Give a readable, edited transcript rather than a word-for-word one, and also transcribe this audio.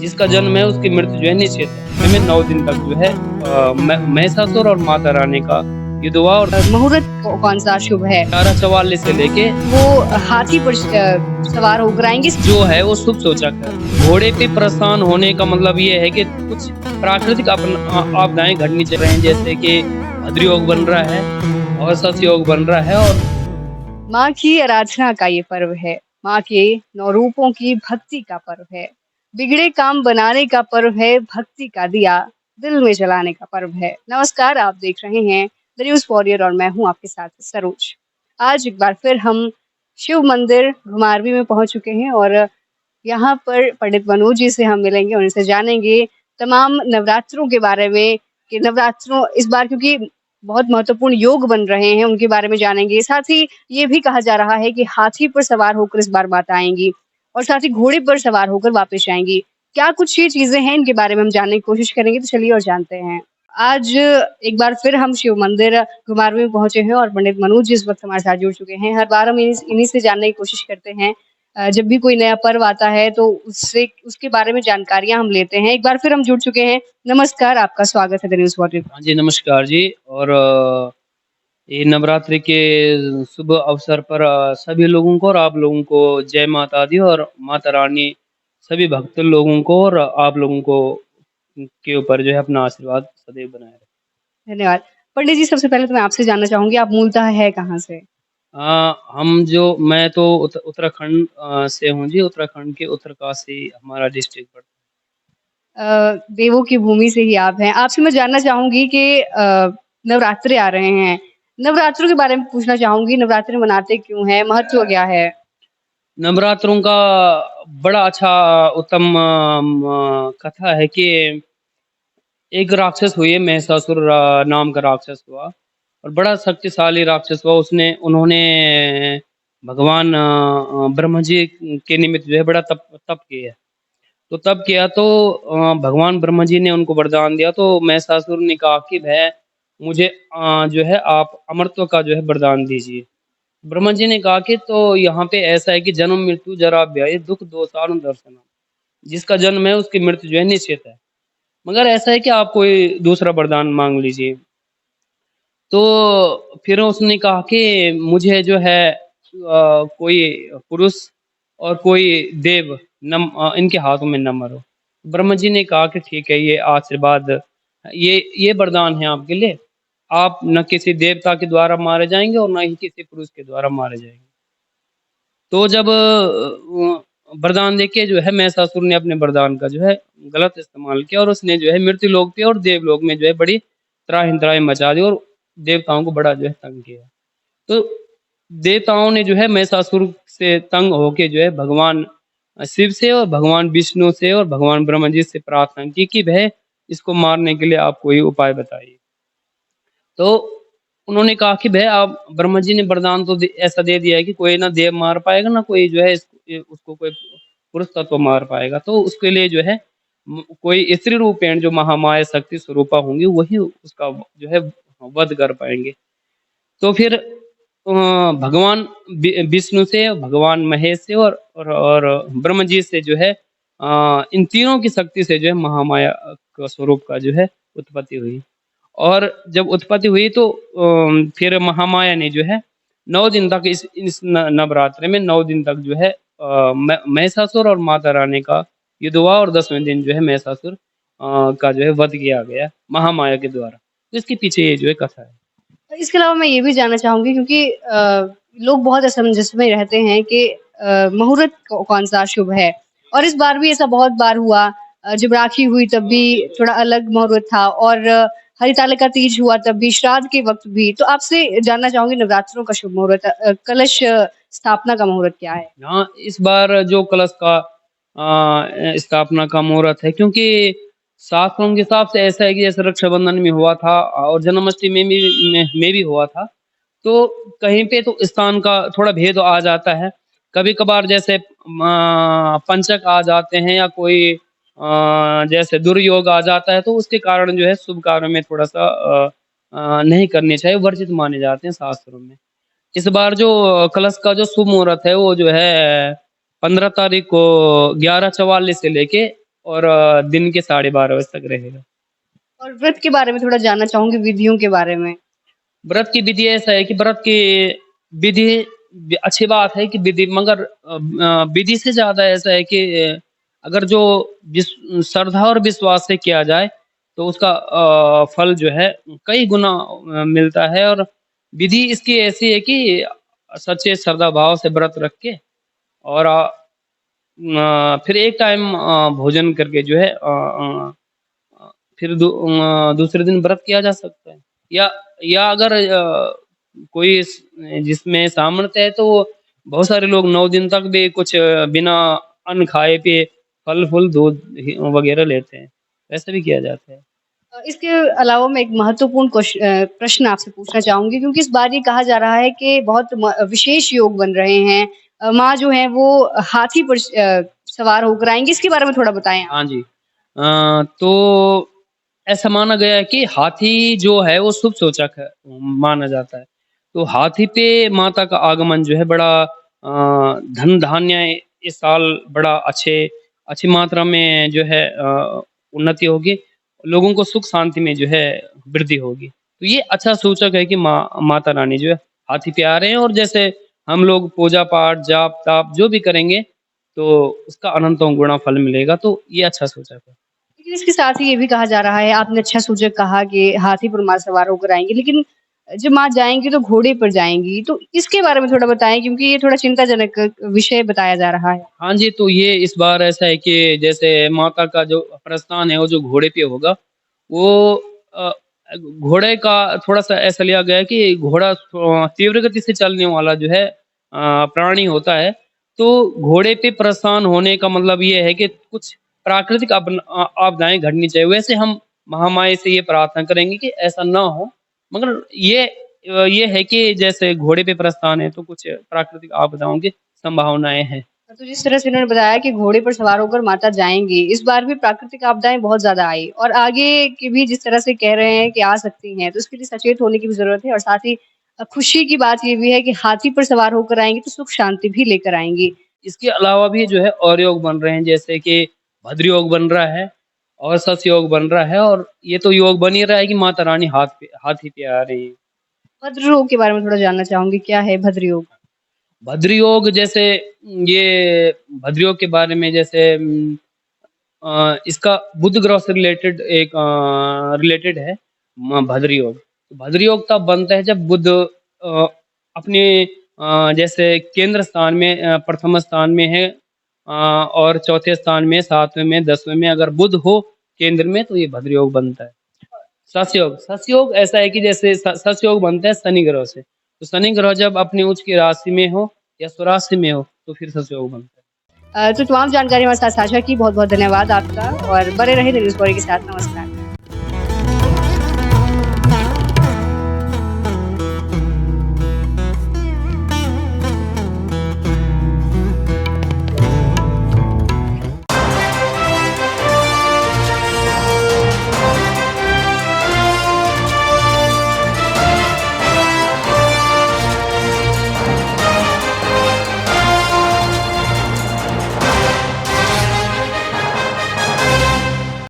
जिसका जन्म है उसकी मृत्यु जो है निश्चित है। में 9 दिन तक जो है महिषासुर और माता रानी का युद्ध हुआ और मुहूर्त कौन सा शुभ है? 1144 से लेके वो हाथी पर सवार होकर आएंगे। जो है वो शुभ सूचक है। घोड़े पे प्रस्थान होने का मतलब ये है कि कुछ प्राकृतिक आपदाएं घटनी चल रही हैं, जैसे कि भद्र योग बन रहा है और सस योग बन रहा है। और माँ की आराधना का ये पर्व है, माँ के 9 रूपों की भक्ति का पर्व है, बिगड़े काम बनाने का पर्व है, भक्ति का दिया दिल में जलाने का पर्व है। नमस्कार, आप देख रहे हैं द न्यूज़ वॉरियर और मैं हूँ आपके साथ सरोज। आज एक बार फिर हम शिव मंदिर घुमारवी में पहुंच चुके हैं और यहाँ पर पंडित मनोज जी से हम मिलेंगे और उनसे जानेंगे तमाम नवरात्रों के बारे में कि नवरात्रों इस बार क्योंकि बहुत महत्वपूर्ण योग बन रहे हैं उनके बारे में जानेंगे। साथ ही ये भी कहा जा रहा है कि हाथी पर सवार होकर इस बार माता आएंगी और साथ ही घोड़े पर सवार होकर वापस आएंगी। क्या कुछ ये चीजें हैं इनके बारे में हम जानने की कोशिश करेंगे, तो चलिए और जानते हैं। आज एक बार फिर हम शिव मंदिर घुमारवी में पहुंचे हैं और पंडित मनोज जी इस वक्त हमारे साथ जुड़ चुके हैं। हर बार हम इन्हीं से जानने की कोशिश करते हैं। जब भी कोई नया पर्व आता है तो उससे उसके बारे में जानकारियां हम लेते हैं। एक बार फिर हम जुड़ चुके हैं। नमस्कार, आपका स्वागत है द न्यूज़ वॉरियर। हाँ जी, नमस्कार जी। और ये नवरात्रि के शुभ अवसर पर सभी लोगों को और आप लोगों को जय माता दी और माता रानी सभी भक्त लोगों को और आप लोगों को के ऊपर जो है अपना आशीर्वाद सदैव बनाए रहे। धन्यवाद। पंडित जी, सबसे पहले तो मैं आपसे जानना चाहूंगी, आप मूलतः है कहाँ से? मैं तो उत्तराखंड से हूँ जी। उत्तराखंड के उत्तरकाशी हमारा डिस्ट्रिक्ट पड़ता देवों की भूमि से ही आप हैं। आपसे मैं जानना चाहूंगी कि नवरात्रे आ रहे हैं, नवरात्रों के बारे में पूछना चाहूंगी। नवरात्रे मनाते क्यों हैं, महत्व क्या है? है। नवरात्रों का बड़ा अच्छा उत्तम कथा है कि एक राक्षस हुई है, महिषासुर नाम का राक्षस हुआ और बड़ा शक्तिशाली राक्षस हुआ। उन्होंने भगवान ब्रह्मा जी के निमित्त जो है बड़ा तप तप किया। तो तब किया तो भगवान ब्रह्मा जी ने उनको वरदान दिया। तो महिषासुर ने कहा कि भय मुझे जो है आप अमरत्व का जो है वरदान दीजिए। ब्रह्मा जी ने कहा कि तो यहाँ पे ऐसा है कि जन्म मृत्यु जरा व्याधि दुख दोषानु दर्शन, जिसका जन्म है उसकी मृत्यु जो है निश्चित है, मगर ऐसा है कि आप कोई दूसरा वरदान मांग लीजिए। तो फिर उसने कहा कि मुझे जो है कोई पुरुष और कोई देव इनके हाथों में न मरो। ब्रह्मा जी ने कहा कि ठीक है, ये आशीर्वाद, ये वरदान है आपके लिए। आप न किसी देवता के द्वारा मारे जाएंगे और न ही किसी पुरुष के द्वारा मारे जाएंगे। तो जब वरदान देके जो है महिषासुर ने अपने वरदान का जो है गलत इस्तेमाल किया और उसने जो है मृत्यु लोक पे और देवलोक में जो है बड़ी त्राहि त्राहि मचा दी और देवताओं को बड़ा जो है तंग किया। तो देवताओं ने जो है महिषासुर से तंग होके जो है भगवान शिव से और भगवान विष्णु से और भगवान ब्रह्मा जी से प्रार्थना की कि भाई इसको मारने के लिए आप कोई उपाय बताइए। तो उन्होंने कहा कि भाई आप, ब्रह्मा जी ने वरदान तो ऐसा दे दिया है कि कोई ना देव मार पाएगा ना कोई जो है उसको कोई पुरुष तत्व मार पाएगा। तो उसके लिए जो है कोई स्त्री रूपेण जो महामाया शक्ति स्वरूपा होंगी वही उसका जो है वध कर पाएंगे। तो फिर भगवान विष्णु से, भगवान महेश से और ब्रह्मा जी से जो है इन तीनों की शक्ति से जो है महामाया का स्वरूप का जो है उत्पत्ति हुई। और जब उत्पत्ति हुई तो फिर महामाया ने जो है 9 दिन तक इस नवरात्रि में 9 दिन तक जो है महिषासुर और माता रानी का युद्ध हुआ और 10वें दिन जो है महिषासुर का जो है वध किया गया महामाया के द्वारा। तो इसके पीछे ये जो है कथा है। इसके अलावा मैं ये भी जानना चाहूंगी क्योंकि लोग बहुत असमंजस में रहते हैं कि मुहूर्त कौन सा शुभ है और इस बार भी ऐसा बहुत बार हुआ। जब राखी हुई तब भी थोड़ा अलग मुहूर्त था और हरितालिका तीज हुआ तब भी, श्राद्ध के वक्त भी। तो आपसे जानना चाहूंगी नवरात्रों का शुभ मुहूर्त, कलश स्थापना का मुहूर्त क्या है? हाँ, इस बार जो कलश का स्थापना का मुहूर्त है, क्योंकि शास्त्रों के हिसाब से ऐसा है कि जैसे रक्षाबंधन में हुआ था और जन्माष्टमी में भी हुआ था। तो कहीं पे तो स्थान का थोड़ा भेद आ जाता है। कभी कभार जैसे पंचक आ जाते हैं या कोई जैसे दुर्योग आ जाता है तो उसके कारण जो है शुभ कार्यों में थोड़ा सा नहीं करने चाहिए, वर्जित माने जाते हैं शास्त्रों में। इस बार जो कलश का जो शुभ मुहूर्त है वो जो है 15 तारीख को 11:44 से लेके और दिन के 12:30 बजे तक रहेगा। और व्रत के बारे में थोड़ा जानना चाहूँगी, विधियों के बारे में? व्रत की विधि ऐसा है कि व्रत की विधि अच्छी बात है कि विधि, मगर विधि से ज़्यादा ऐसा है कि अगर जो श्रद्धा और विश्वास से किया जाए तो उसका फल जो है कई गुना मिलता है। और विधि इसकी ऐसी है कि सच्चे श्रद्धा भाव से व्रत रख के और फिर एक टाइम भोजन करके जो है फिर दूसरे दिन व्रत किया जा सकता है। या अगर कोई जिसमें सामर्थ्य है तो बहुत सारे लोग 9 दिन तक भी कुछ बिना अन्न खाए पिए फल फूल दूध वगैरह लेते हैं, ऐसा भी किया जाता है। इसके अलावा मैं एक महत्वपूर्ण प्रश्न आपसे पूछना चाहूँगी, क्योंकि इस बार ये कहा जा रहा है कि बहुत विशेष योग बन रहे हैं। माँ जो है वो हाथी पर सवार होकर आएँगी, इसके बारे में थोड़ा बताएँ आप? हाँ जी। तो ऐसा माना गया है कि हाथी जो है वो शुभ सूचक है, माना जाता है। तो हाथी पे माता का आगमन जो है बड़ा धन धान्य इस साल बड़ा अच्छी मात्रा में जो है उन्नति होगी। लोगों को सुख शांति में जो है वृद्धि होगी। तो ये अच्छा सूचक है कि माता रानी जो है हाथी पे आ रहे हैं, और जैसे हम लोग पूजा पाठ, जाप ताप जो भी करेंगे तो उसका अनंतों गुणा फल मिलेगा। तो ये अच्छा सूचक है। लेकिन इसके साथ ही ये भी कहा जा रहा है, आपने अच्छा सूचक कहा कि हाथी पर माँ सवार होकर आएँगी, लेकिन जब माँ जाएँगी तो घोड़े पर जाएँगी, तो इसके बारे में थोड़ा बताएँ, क्योंकि ये थोड़ा चिंताजनक विषय बताया जा रहा है। हाँ जी, तो ये इस बार ऐसा है कि जैसे माता का जो प्रस्थान है वो जो घोड़े पे होगा, वो घोड़े का थोड़ा-सा ऐसा लिया गया है कि घोड़ा तीव्र गति से चलने वाला जो है प्राणी होता है। तो घोड़े पे प्रस्थान होने का मतलब ये है कि कुछ प्राकृतिक आपदाएँ घटनी चाहिए। वैसे हम महामाया से ये प्रार्थना करेंगे कि ऐसा ना हो, मगर ये है कि जैसे घोड़े पे प्रस्थान है तो कुछ प्राकृतिक आपदाओं की संभावनाएँ हैं। तो जिस तरह से उन्होंने बताया कि घोड़े पर सवार होकर माता जाएँगी, इस बार भी प्राकृतिक आपदाएँ बहुत ज़्यादा आई और आगे की भी जिस तरह से कह रहे हैं कि आ सकती हैं, तो इसके लिए सचेत होने की भी ज़रूरत है। और साथ ही खुशी की बात ये भी है कि हाथी पर सवार होकर आएँगी तो सुख शांति भी लेकर आएँगी। इसके अलावा भी जो है और योग बन रहे हैं, जैसे कि भद्र योग बन रहा है और सस्य योग बन रहा है, और ये तो योग बन ही रहा है कि माता रानी हाथी पे आ रही है। भद्र योग के बारे में थोड़ा जानना चाहूँगी, क्या है भद्र योग? भद्र योग जैसे ये भद्र योग के बारे में जैसे इसका बुध ग्रह से रिलेटेड एक रिलेटेड है भद्र योग। तो भद्र योग तब बनता है जब बुध अपने जैसे केंद्र स्थान में प्रथम स्थान में है, और चौथे स्थान में, 7वें में, 10वें में अगर बुध हो केंद्र में तो ये भद्र योग बनता है। सस्य योग ऐसा है कि जैसे सस्य योग बनता है शनि ग्रह से। तो शनि ग्रह जब अपनी उच्च की राशि में हो या स्वराशि में हो तो फिर सस्य योग बनता है। तो तमाम जानकारी हमारे साथ साझा की, बहुत-बहुत धन्यवाद आपका और बने रहिए न्यूज़ बॉय के साथ। नमस्कार।